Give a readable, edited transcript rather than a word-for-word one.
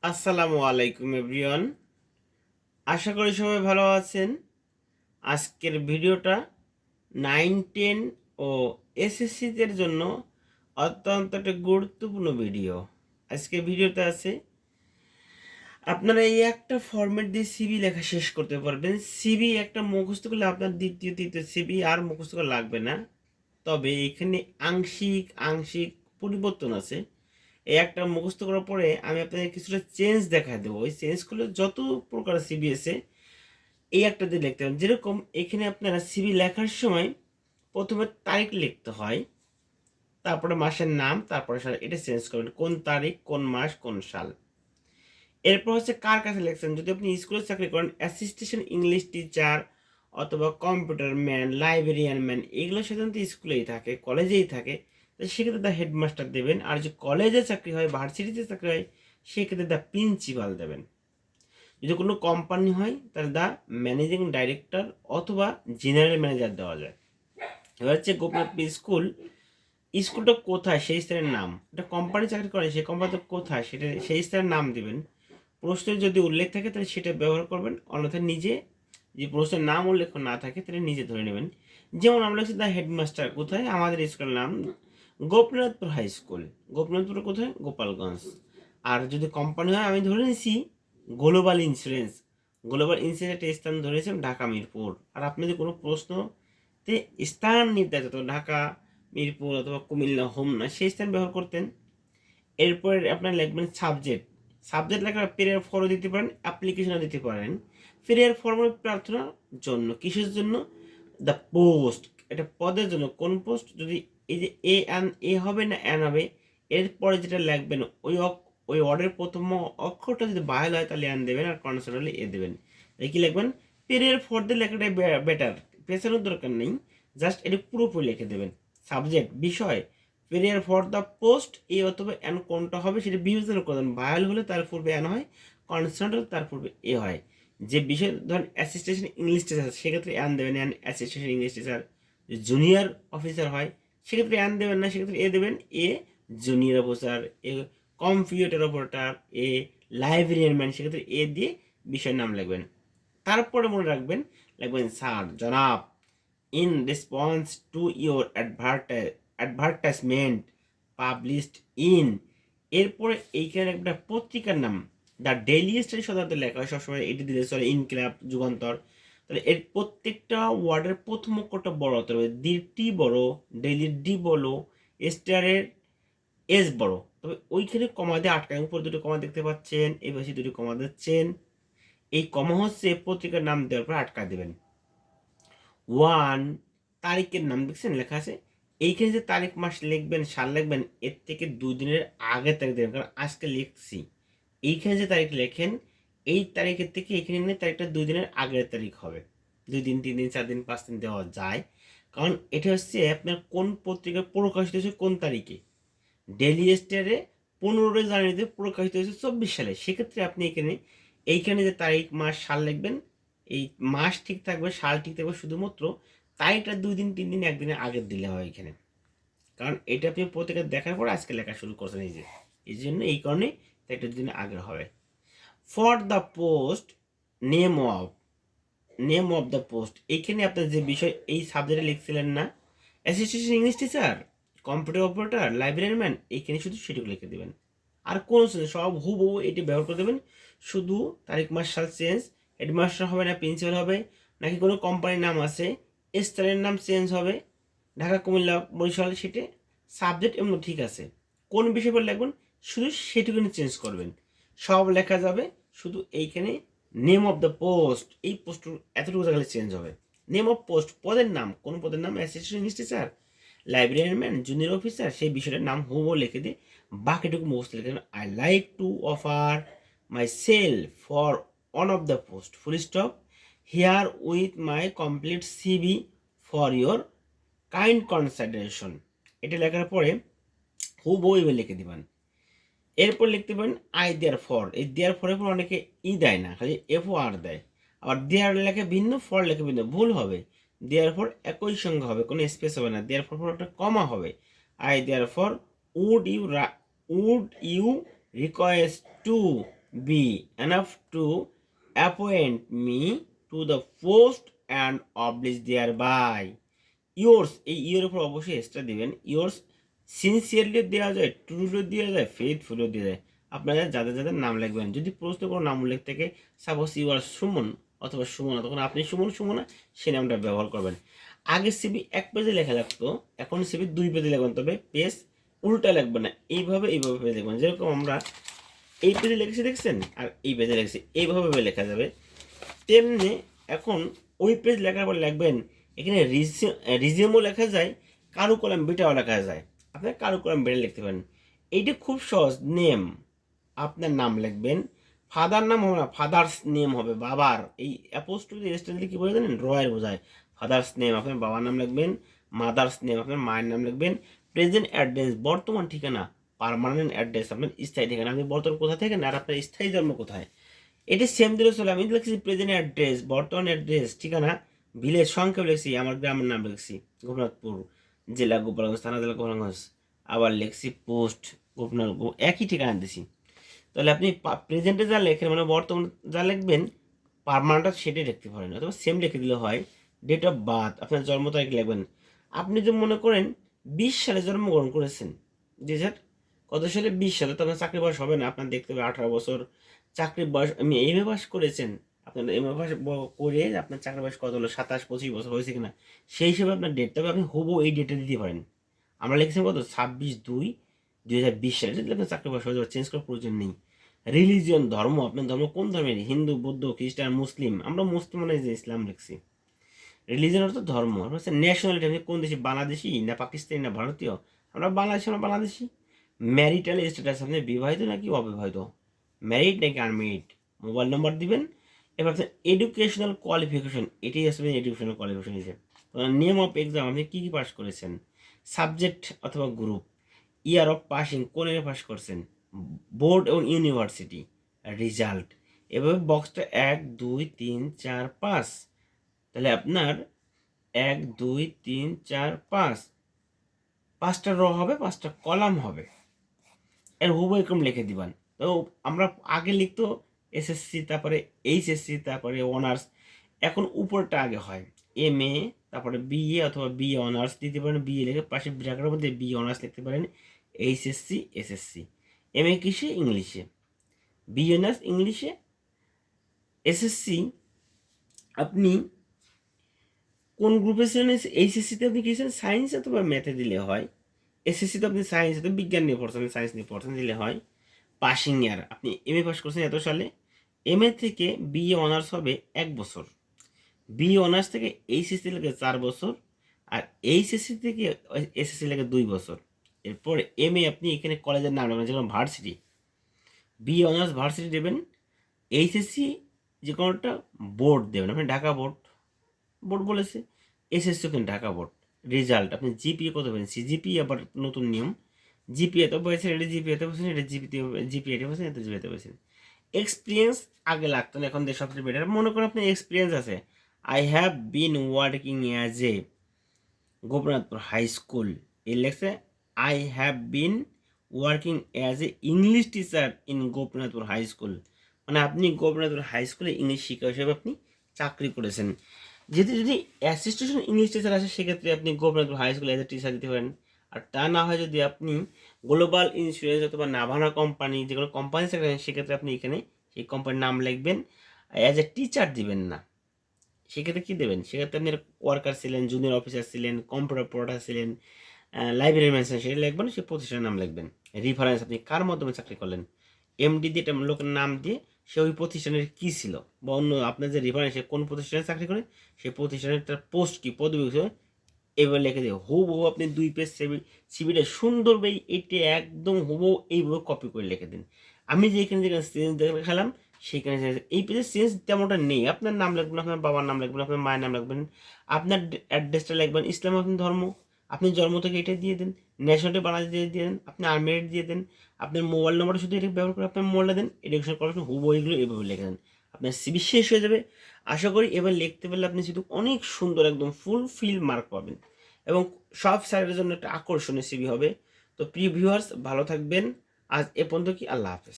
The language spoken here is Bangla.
আসসালামু আলাইকুম এভরিওয়ান। আশা করি সবাই ভালো আছেন। আজকের ভিডিওটা 9, 10 ও এসএসসিদের জন্য অত্যন্ত একটা গুরুত্বপূর্ণ ভিডিও। আজকের ভিডিওতে আছে আপনারা এই একটা ফরম্যাট দিয়ে সিভি লেখা শেষ করতে পারবেন। সিভি একটা মুখস্থ করলে আপনার দ্বিতীয় তৃতীয় সিভি আর মুখস্থ করা লাগবে না। তবে এখানে আংশিক আংশিক পরিবর্তন আছে। এই একটা মুখস্থ করার পরে আমি আপনাদের কিছুটা চেঞ্জ দেখা দেবো। ওই চেঞ্জগুলো যত প্রকার সিবি আছে এই একটা দিয়ে লিখতে হবে। যেরকম এখানে আপনারা সিবি লেখার সময় প্রথমে তারিখ লিখতে হয়, তারপরে মাসের নাম, তারপরে সাল। এটা চেঞ্জ করবেন, কোন তারিখ, কোন মাস, কোন সাল। এরপর হচ্ছে কার কাছে লিখছেন। যদি আপনি স্কুলে চাকরি করেন, অ্যাসিস্ট্যান্ট ইংলিশ টিচার অথবা কম্পিউটার ম্যান, লাইব্রেরিয়ান ম্যান, এগুলো সাধারণত স্কুলেই থাকে, কলেজেই থাকে। তো সেক্ষেত্রে দ্য হেডমাস্টার দেবেন। আর যদি কলেজে চাকরি হয়, ভার্সিটিতে চাকরি হয়, সেক্ষেত্রে দ্য প্রিন্সিপাল দেবেন। যদি কোনো কোম্পানি হয় তাহলে দ্য ম্যানেজিং ডাইরেক্টর অথবা জেনারেল ম্যানেজার দেওয়া যায়। এবার হচ্ছে গোপীনাথ স্কুল, স্কুলটা কোথায় সেই স্থানের নাম। এটা কোম্পানি চাকরি করে, সেই কোম্পানিতে কোথায় সেটা সেই স্থানের নাম দেবেন। প্রশ্নের যদি উল্লেখ থাকে তাহলে সেটা ব্যবহার করবেন, অন্যথায় নিজে, যে প্রশ্নের নাম উল্লেখ না থাকে তাহলে নিজে ধরে নেবেন। যেমন আমরা হচ্ছে দ্য হেডমাস্টার কোথায়, আমাদের স্কুলের নাম গোপীনাথপুর হাই স্কুল। গোপীনাথপুর কোথায়, গোপালগঞ্জ। আর যদি কোম্পানি হয়, আমি ধরে নিয়েছি গ্লোবাল ইন্স্যুরেন্স। গ্লোবাল ইন্স্যুরেন্স একটা স্থান ধরেছিলাম ঢাকা মিরপুর। আর আপনি যদি কোনো প্রশ্নতে স্থান নির্ধারিত ঢাকা, মিরপুর অথবা কুমিল্লা, হোমনা, সেই স্থান ব্যবহার করতেন। এরপরে আপনার লিখবেন সাবজেক্ট। সাবজেক্ট লেখার পেরিয়ার ফরও দিতে পারেন, অ্যাপ্লিকেশনও দিতে পারেন। পেরিয়ার ফর্ম প্রার্থনার জন্য, কিসের জন্য, দ্য পোস্ট, এটা পদের জন্য। কোন পোস্ট, যদি এই যে এ হবে না অ্যান হবে, এরপরে যেটা লিখবেন ওই ওয়ার্ডের প্রথম অক্ষরটা যদি বায়াল হয় তাহলে অ্যান দেবেন, আর কনসোনেন্ট হলে এ দেবেন। তাই কি লিখবেন, পেরিয়ার ফর দিয়ে লেখাটাই বেটার, পেছানোর দরকার নেই, জাস্ট এটা পুরোপুরি লিখে দেবেন। সাবজেক্ট বিষয়, পেরিয়ার ফর দ্য পোস্ট, এ অথবা অ্যান কোনটা হবে সেটা বিবেচনা করবেন। বায়াল হলে তার পূর্বে অ্যান হয়, কনসোনেন্ট হলে তার পূর্বে এ হয়। যে বিষয় ধরেন অ্যাসিস্ট্যান্ট ইংলিশ টিচার, সেক্ষেত্রে অ্যান দেবেন, an assistant English teacher. Junior officer হয়, সেক্ষেত্রে অ্যান দেবেন না, সেক্ষেত্রে এ দেবেন, এ junior officer. A computer operator, A librarian man, সেক্ষেত্রে এ দিয়ে বিষয়ের নাম লিখবেন। তারপরে মনে রাখবেন, লিখবেন স্যার, জনাব, in response to your advertisement published in. এরপরে এইখানে একটা পত্রিকার নাম, দ্য ডেইলি স্টার সাধারণত লেখা হয়, সবসময় এটি দিলে চলে, ইনকিলাব, যুগান্তর। তাহলে এর প্রত্যেকটা ওয়ার্ডের প্রথম অক্ষরটা বড় হতে হবে। টি বড়, ডেইলির ডি বড়, স্টারের এস বড়। তবে ওইখানে কমা দিয়ে আটকায়, উপর দুটো কমা দেখতে পাচ্ছেন, এই পাশে দুটো কমা দিচ্ছেন। এই কমা হচ্ছে পত্রিকার নাম দেওয়ার পর আটকা দেবেন। ওয়ান, তারিখের নাম দেখছেন লেখা আছে, এইখানে যে তারিখ মাস লিখবেন, সাল লিখবেন, এর থেকে 2 দিনের আগের তারিখ দেবেন, কারণ আজকে লিখছি। এইখানে যে তারিখ লেখেন, এই তারিখের থেকে এখানে নিয়ে তারিখটা 2 দিনের আগের তারিখ হবে। 2 দিন, 3 দিন, 4 দিন, 5 দিন দেওয়া যায়, কারণ এটা হচ্ছে আপনার কোন পত্রিকায় প্রকাশিত হয়েছে কোন তারিখে। ডেইলি স্টারে 15 জানুয়ারিতে প্রকাশিত হয়েছে 24 সালে। সেক্ষেত্রে আপনি এইখানে যে তারিখ মাস সাল লিখবেন, এই মাস ঠিক থাকবে, সাল ঠিক থাকবে, শুধুমাত্র তারিখটা 2 দিন, 3 দিন, 1 দিনের আগের দিলে হয় এখানে। কারণ এটা আপনি পত্রিকা দেখার পর আজকে লেখা শুরু করছেন, এই জন্য এই কারণে তারিখটা 2 দিন আগের হবে। For the post, name of, the post, এইখানে আপনার যে বিষয় এই সাবজেক্টে লিখছিলেন না, assistant English teacher, computer operator, librarian man, এইখানে শুধু সেটুকু লিখে দেবেন। আর কোন সব হুবহু এটি ব্যবহার করে দেবেন। শুধু তারিখ মাস সাল চেঞ্জ, হেডমাস্টার হবে না প্রিন্সিপাল হবে, নাকি কোনো কোম্পানির নাম আছে, স্থানের নাম চেঞ্জ হবে, ঢাকা, কুমিল্লা, বরিশাল, সেটে সাবজেক্ট এমন ঠিক আছে। কোন বিষয় পর লিখবেন শুধু সেটুকুনি চেঞ্জ করবেন, সব লেখা যাবে। শুধু এইখানে নেম অফ দ্য পোস্ট, এই পোস্ট এতটুকু জায়গায় চেঞ্জ হবে। নেম অফ পোস্ট, পদের নাম, কোন পদের নাম, assistant English teacher, librarian man, junior officer, সেই বিষয়টার নাম হুবহু লিখে দিয়ে বাকিটুকু মুখস্থ লিখে দেবেন। I like to offer my self for one of the post, full stop, here with my complete CV for your kind consideration. এটা লেখার পরে হুবহু এভাবে লিখে দিবেন। এরপর লিখতে পারেন আই দেয়ার ফর। এই দেয়ার ফরের পর অনেকে ই দেয় না, খালি এফ ও আর দেয়। আবার দেয়ার লেখে ভিন্ন, ফর লেখে ভিন্ন, ভুল হবে। দেয়ার ফর একই সঙ্গে হবে, কোনো স্পেস হবে না। দেয়ার ফর পর একটা কমা হবে। I therefore would you would you request to be enough to appoint me to the post and oblige thereby. Yours, এই ইয়ের উপর অবশ্যই এক্সট্রা দিবেন। ইয়োর্স সিনসিয়ারলি দেওয়া যায়, ট্রুলিও দেওয়া যায়, ফেথফুলিও দেওয়া যায়। আপনারা যাদের যাদের নাম লিখবেন, যদি প্রশ্ন কোনো নাম উল্লেখ থেকে সাপোজ ইউ আর সুমন অথবা সুমনা, তখন আপনি সুমন সুমনা সেই নামটা ব্যবহার করবেন। আগে সিবি এক পেজে লেখা লাগতো, এখন সিবি 2 পেজে লিখবেন, তবে পেজ উল্টা লিখবেন না, এইভাবে পেজ লিখবেন। যেরকম আমরা এই পেজে লিখেছি দেখছেন, আর এই পেজে লিখেছি, এইভাবে লেখা যাবে। তেমনি এখন ওই পেজ লেখার পর লিখবেন, এখানে রিজিউমও লেখা যায়, কারু কলম বিটাও লেখা যায়। আপনি কারু কলম বিটা লিখতে পারেন। এইটা খুব সহজ। নেম, আপনার নাম লিখবেন, ফাদার নাম হবে না, ফাদার্স নেম হবে, বাবার। এই অ্যাপোস্ট্রফি এসটা দিলে কি বোঝা জানেন, রয়ের বোঝায়। ফাদার্স নেম, আপনার বাবার নাম লিখবেন। মাদার্স নেম, আপনার মায়ের নাম লিখবেন। প্রেজেন্ট অ্যাড্রেস, বর্তমান ঠিকানা। পার্মানেন্ট অ্যাড্রেস, আপনার স্থায়ী ঠিকানা, আপনি বর্তমান কোথায় থাকেন আর আপনার স্থায়ী জন্ম কোথায়। এটি সেম দিলে চলে। আমি লিখছি প্রেজেন্ট অ্যাড্রেস, বর্তমান অ্যাড্রেস, ঠিকানা, ভিলেজ সংক্ষেপ লিখছি, আমার গ্রামের নাম লিখছি গোপীনাথপুর, জেলা গোপালগঞ্জ, থানা জেলা গোপালগঞ্জ। আবার লিখছি পোস্ট গোপীনাথ, একই ঠিকানা দিছি। তাহলে আপনি প্রেজেন্টে যা লেখেন, মানে বর্তমান যা লিখবেন, পারমানেন্টটা সেটাই লিখতে পারেন, অথবা সেম লিখে দিলে হয়। ডেট অফ বার্থ, আপনার জন্ম তারিখ লিখবেন। আপনি যদি মনে করেন 20 সালে জন্মগ্রহণ করেছেন, 2000 কত সালে, 20 সালে, তো আপনার চাকরি বয়স হবে না, আপনার দেখতে হবে 18 বছর। চাকরির বয়স, আমি এম এ পাস করেছেন, আপনার এম এ পাস করে আপনার চাকরির বয়স কত হলো, 27-25 বছর হয়েছে কিনা, সেই হিসেবে আপনার ডেট, তবে আপনি হুবহু এই ডেটে দিতে পারেন। আমরা লিখেছি কত, 26/2/2020 সালে, যদি আপনার চাকরি বয়স হয়ে যাবে, চেঞ্জ করার প্রয়োজন নেই। রিলিজিয়ন, ধর্ম, আপনার ধর্ম কোন ধর্মের, হিন্দু, বৌদ্ধ, খ্রিস্টান, মুসলিম। আমরা মুসলিম মানে যে ইসলাম লিখছি। রিলিজিয়ন অর্থ ধর্ম। হচ্ছে ন্যাশনালিটি, আপনি কোন দেশি, বাংলাদেশি না পাকিস্তানি না ভারতীয়, আমরা বাংলাদেশি, আমরা বাংলাদেশি। ম্যারিটাল স্ট্যাটাস, আপনি বিবাহিত নাকি অবিবাহিত, ম্যারিড নাকি আনম্যারিড। মোবাইল নম্বর দিবেন। এবার আপনার এডুকেশনাল কোয়ালিফিকেশন, এটাই আসলে এডুকেশনাল কোয়ালিফিকেশন হিসেবে। নেম অফ এক্সাম, আপনি কী কী পাস করেছেন, সাবজেক্ট অথবা গ্রুপ, ইয়ার অফ পাসিং, কোন ইয়ারে পাস করছেন, বোর্ড এবং ইউনিভার্সিটি, রেজাল্ট। এভাবে বক্সটা 1 2 3 4 5, তাহলে আপনার 1 2 3 4 5, 5টা র হবে, 5টা কলাম হবে। এর হুবহু এরকম লিখে দিবেন। তো আমরা আগে লিখতো এসএসসি, তারপরে এইচএসসি, তারপরে অনার্স। এখন উপরটা আগে হয়, এম এ, তারপরে বিএ অথবা বিএ অনার্স দিতে পারেন, বিএ লিখে পাশে ব্র্যাকেটের মধ্যে বিএ অনার্স লিখতে পারেন। HSC, SSC. এম এ কিসে, ইংলিশে। বিএ অনার্স ইংলিশে। এসএসসি আপনি কোন গ্রুপে ছিলেন, এইচএসসিতে আপনি কি ছিলেন, সায়েন্স অথবা ম্যাথে দিলে হয়। এসএসসি তো আপনি সায়েন্স অথবা বিজ্ঞান নিয়ে পড়ছেন, সায়েন্স নিয়ে পড়ছেন, দিলে হয়। পাসিং ইয়ার, আপনি এম এ পাস করছেন এত সালে, এম এ থেকে বিএ অনার্স হবে 1 বছর, বিএ অনার্স থেকে এইচএসসি লাগে 4 বছর, আর এইচএসসি থেকে এসএসসি লাগে 2 বছর। এরপর এম এ আপনি এখানে কলেজের নাম নেবেন, যেমন ভার্সিটি, বিএ অনার্স ভার্সিটি দেবেন। এইচএসসি যে কোনোটা বোর্ড দেবেন, আপনি ঢাকা বোর্ড, বোর্ড বলেছে। এসএসসি ওখানে ঢাকা বোর্ড। রেজাল্ট, আপনি জিপিএ কত পেয়েছেন, সিজিপিএ আবার নতুন নিয়ম, জিপিএ তো পেয়েছেন, এটা জিপিএতে পেয়েছেন, এটা জিপিএতে পেয়েছেন, এটা জিপিএতে পেয়েছেন। এক্সপিরিয়েন্স আগে লাগতো না, এখন সবচেয়ে বেটার। মনে করেন আপনার এক্সপিরিয়েন্স আছে, I have been working as a Gopinathpur high school, এই লেখছে I have been working as a English teacher in Gopinathpur high school, মানে আপনি গোপীনাথপুর হাই স্কুলে ইংলিশ শিক্ষক হিসেবে আপনি চাকরি করেছেন। যদি অ্যাসিস্ট্যান্ট ইংলিশ টিচার আসে, সেক্ষেত্রে আপনি গোপীনাথপুর হাই স্কুলে অ্যাজ এ টিচার দিতে পারেন। আর তা না হয় যদি আপনি গ্লোবাল ইন্স্যুরেন্স অথবা নাভানা কোম্পানি, যেগুলো কোম্পানি থাকেন, সেক্ষেত্রে আপনি এখানে সেই কোম্পানির নাম লিখবেন, অ্যাজ এ টিচার দিবেন না। সেক্ষেত্রে কী দেবেন, সেক্ষেত্রে আপনি ওয়ার্কার ছিলেন, জুনিয়র অফিসার ছিলেন, কম্পিউটার অপারেটর ছিলেন, লাইব্রেরি ম্যান ছিলেন, সেটা লিখবেন, সেই প্রতিষ্ঠানের নাম লিখবেন। রেফারেন্স, আপনি কার মাধ্যমে চাকরি করলেন, এমডি দিয়ে লোকের নাম দিয়ে সে ওই প্রতিষ্ঠানের কী ছিল, বা অন্য আপনার যে রেফারেন্স, সে কোন প্রতিষ্ঠানে চাকরি করে, সেই প্রতিষ্ঠানের তার পোস্ট কী, পদবি, এবার লিখে দিয়ে হুবহু আপনি 2 পেজ সিভিটা সুন্দরভাবে এইটা একদম হুবহু এইভাবে কপি করে লিখে দিন। আমি যেখানে চেঞ্জ দেখালাম, সেখানে এই পেজে চেঞ্জ তেমনটা নেই। আপনার নাম লিখবেন, আপনার বাবার নাম লিখবেন, আপনার মায়ের নাম লিখবেন, আপনার অ্যাড্রেসটা লিখবেন, ইসলাম আপনি ধর্ম, আপনি জন্ম থেকে এটা দিয়ে দেন, ন্যাশনালিটি বাংলাদেশ দিয়ে দেন, আপনি আনমেরিড দিয়ে দেন, আপনার মোবাইল নাম্বারটা শুধু এটা ব্যবহার করে আপনার মোবাইলটা দেন, এডুকেশন কোয়ালিফিকেশন হুবহু এগুলো এভাবে লিখে দেন, আপনার সিবি শেষ হয়ে যাবে। আশা করি এবার লিখতে পারলে আপনি শুধু অনেক সুন্দর একদম ফুলফিল মার্ক পাবেন, এবং সব স্যারের জন্য একটা আকর্ষণীয় সিবি হবে। তো প্রিয় ভিউয়ার্স, ভালো থাকবেন। আজ এ পর্যন্ত, কি, আল্লাহ হাফেজ।